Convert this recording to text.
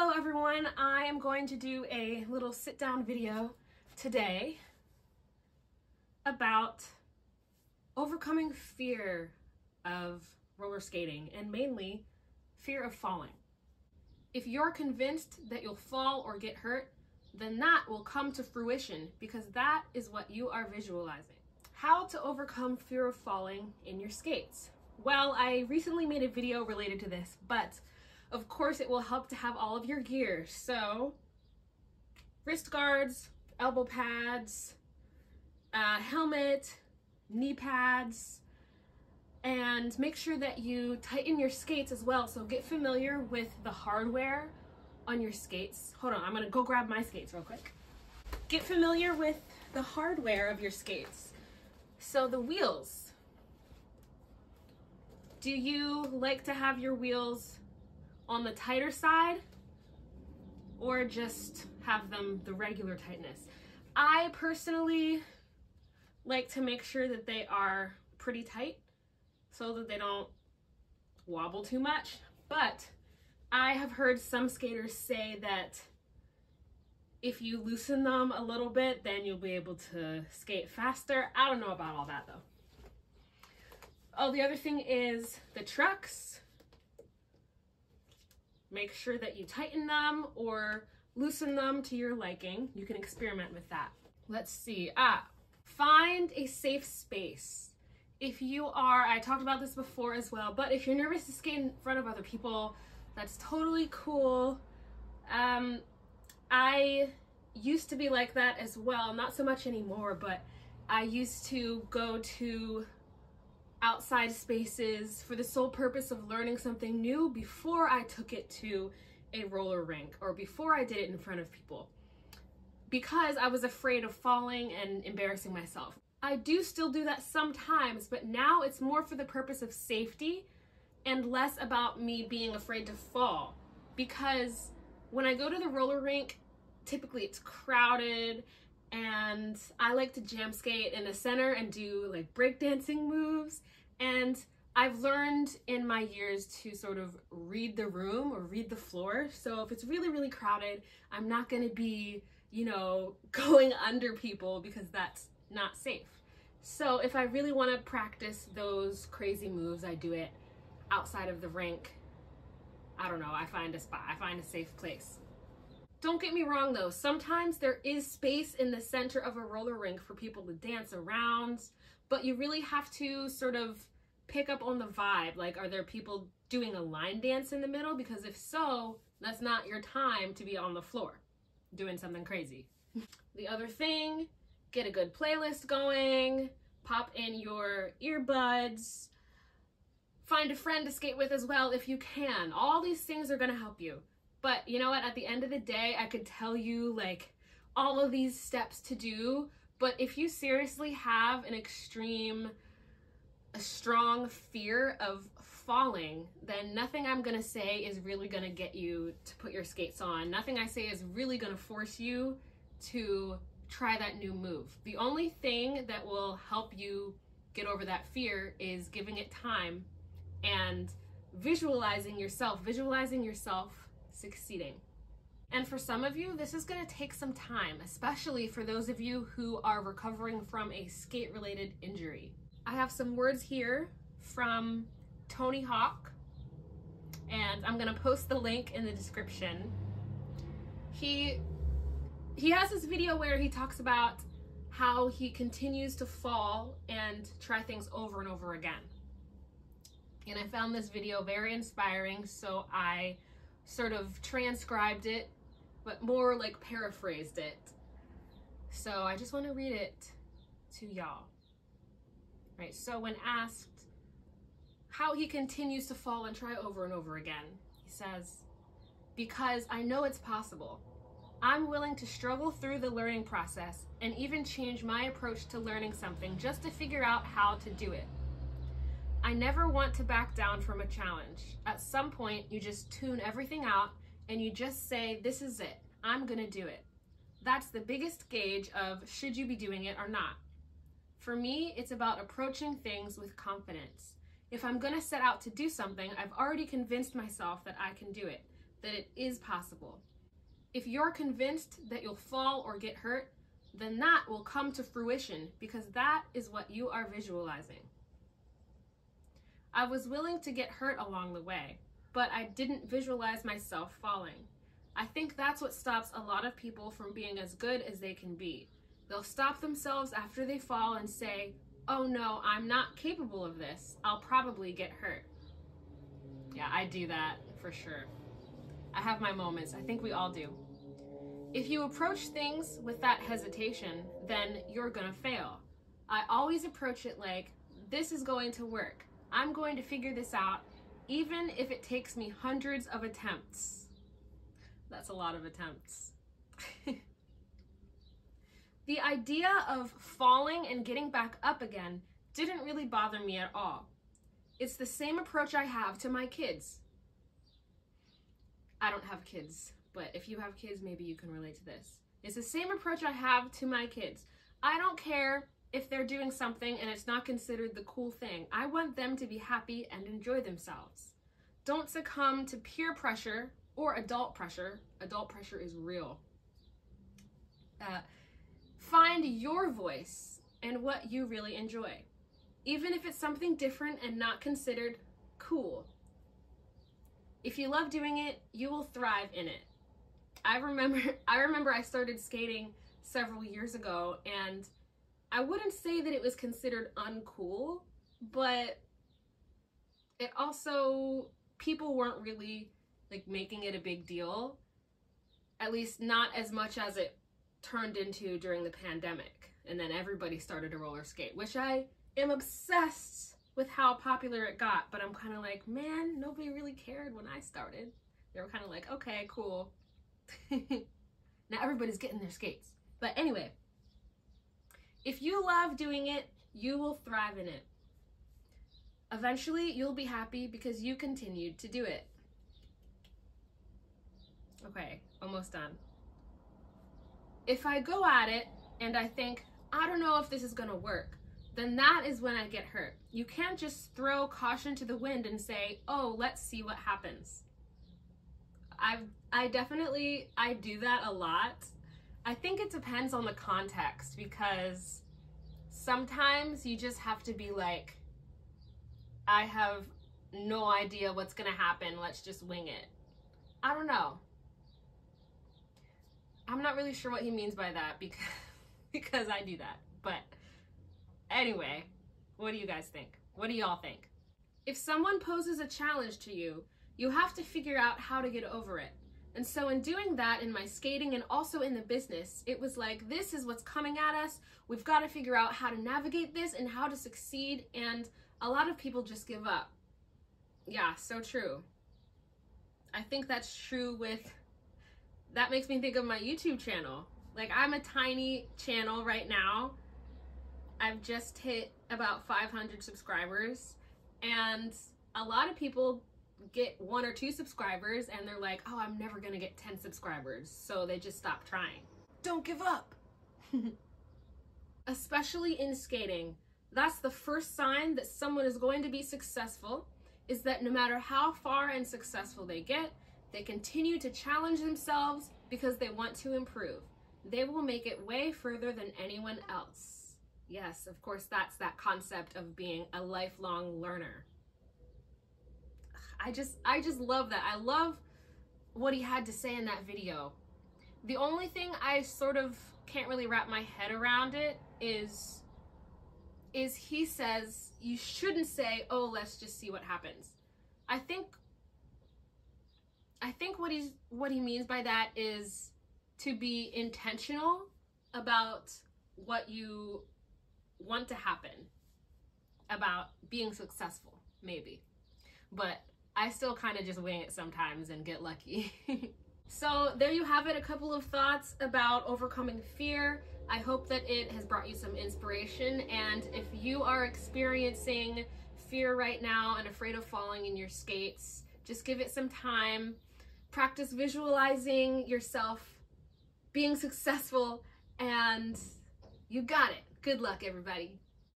Hello everyone, I am going to do a little sit-down video today about overcoming fear of roller skating and mainly fear of falling. If you're convinced that you'll fall or get hurt, then that will come to fruition because that is what you are visualizing. How to overcome fear of falling in your skates? Well, I recently made a video related to this, but of course, it will help to have all of your gear. So, wrist guards, elbow pads, helmet, knee pads, and make sure that you tighten your skates as well. So get familiar with the hardware on your skates. Hold on, I'm gonna go grab my skates real quick. Get familiar with the hardware of your skates. So the wheels. Do you like to have your wheels on the tighter side or just have them the regular tightness? I personally like to make sure that they are pretty tight so that they don't wobble too much, but I have heard some skaters say that if you loosen them a little bit, then you'll be able to skate faster. I don't know about all that though. Oh, the other thing is the trucks. Make sure that you tighten them or loosen them to your liking. You can experiment with that. Let's see. Find a safe space. If you are, I talked about this before as well, but if you're nervous to skate in front of other people, that's totally cool. I used to be like that as well, not so much anymore, but I used to go to outside spaces for the sole purpose of learning something new before I took it to a roller rink or before I did it in front of people, because I was afraid of falling and embarrassing myself. I do still do that sometimes, but now it's more for the purpose of safety and less about me being afraid to fall, because when I go to the roller rink, typically it's crowded and I like to jam skate in the center and do like breakdancing moves. And I've learned in my years to sort of read the room or read the floor. So if it's really, really crowded, I'm not gonna be, going under people because that's not safe. So if I really wanna practice those crazy moves, I do it outside of the rink. I don't know, I find a spot, I find a safe place. Don't get me wrong though, sometimes there is space in the center of a roller rink for people to dance around, but you really have to sort of pick up on the vibe. Like, are there people doing a line dance in the middle? Because if so, that's not your time to be on the floor doing something crazy. The other thing, get a good playlist going, pop in your earbuds, find a friend to skate with as well if you can. All these things are gonna help you. But you know what, at the end of the day, I could tell you like all of these steps to do, but if you seriously have a strong fear of falling, then nothing I'm gonna say is really gonna get you to put your skates on. Nothing I say is really gonna force you to try that new move. The only thing that will help you get over that fear is giving it time and visualizing yourself succeeding. And for some of you, this is going to take some time, especially for those of you who are recovering from a skate-related injury. I have some words here from Tony Hawk, and I'm going to post the link in the description. He has this video where he talks about how he continues to fall and try things over and over again. And I found this video very inspiring, so I sort of transcribed it, but more like paraphrased it. So I just want to read it to y'all. Right, so when asked how he continues to fall and try over and over again, he says, "Because I know it's possible. I'm willing to struggle through the learning process and even change my approach to learning something just to figure out how to do it. I never want to back down from a challenge. At some point, you just tune everything out and you just say, this is it, I'm gonna do it. That's the biggest gauge of should you be doing it or not. For me, it's about approaching things with confidence. If I'm gonna set out to do something, I've already convinced myself that I can do it. that it is possible. If you're convinced that you'll fall or get hurt, then that will come to fruition because that is what you are visualizing. I was willing to get hurt along the way, but I didn't visualize myself falling. I think that's what stops a lot of people from being as good as they can be. They'll stop themselves after they fall and say, "Oh no, I'm not capable of this. I'll probably get hurt." Yeah, I do that for sure. I have my moments. I think we all do. If you approach things with that hesitation, then you're gonna fail. I always approach it like, this is going to work. I'm going to figure this out, even if it takes me hundreds of attempts. That's a lot of attempts. The idea of falling and getting back up again didn't really bother me at all. It's the same approach I have to my kids. I don't have kids, but if you have kids, maybe you can relate to this. It's the same approach I have to my kids. I don't care if they're doing something and it's not considered the cool thing. I want them to be happy and enjoy themselves. Don't succumb to peer pressure or adult pressure. Adult pressure is real. Find your voice and what you really enjoy, even if it's something different and not considered cool. If you love doing it, you will thrive in it. I remember I started skating several years ago, and I wouldn't say that it was considered uncool, but it also, people weren't really like making it a big deal, at least not as much as it turned into during the pandemic. And then everybody started to roller skate, which I am obsessed with how popular it got, but I'm kind of like, man, nobody really cared when I started. They were kind of like, okay, cool. Now everybody's getting their skates. But anyway, if you love doing it, you will thrive in it. Eventually, you'll be happy because you continued to do it. Okay, almost done. If I go at it and I think, I don't know if this is gonna work, then that is when I get hurt. You can't just throw caution to the wind and say, oh, let's see what happens. I do that a lot. I think it depends on the context, because sometimes you just have to be like, I have no idea what's gonna happen, let's just wing it. I don't know. I'm not really sure what he means by that because I do that. But anyway, what do you guys think? What do y'all think? If someone poses a challenge to you, you have to figure out how to get over it. And so in doing that in my skating and also in the business, it was like, this is what's coming at us. We've got to figure out how to navigate this and how to succeed. And a lot of people just give up. Yeah, so true. I think that's true with, that makes me think of my YouTube channel. Like, I'm a tiny channel right now. I've just hit about 500 subscribers, and a lot of people get 1 or 2 subscribers and they're like, oh, I'm never gonna get 10 subscribers, so they just stop trying. Don't give up. Especially in skating, that's the first sign that someone is going to be successful, is that no matter how far and successful they get, they continue to challenge themselves because they want to improve. They will make it way further than anyone else. Yes, of course, that's that concept of being a lifelong learner. I just love that. I love what he had to say in that video. The only thing I sort of can't really wrap my head around it is he says you shouldn't say, oh, let's just see what happens. I think what he means by that is to be intentional about what you want to happen, about being successful, maybe. But I still kind of just wing it sometimes and get lucky. So there you have it, a couple of thoughts about overcoming fear. I hope that it has brought you some inspiration, and if you are experiencing fear right now and afraid of falling in your skates, just give it some time. Practice visualizing yourself being successful, and you got it. Good luck, everybody.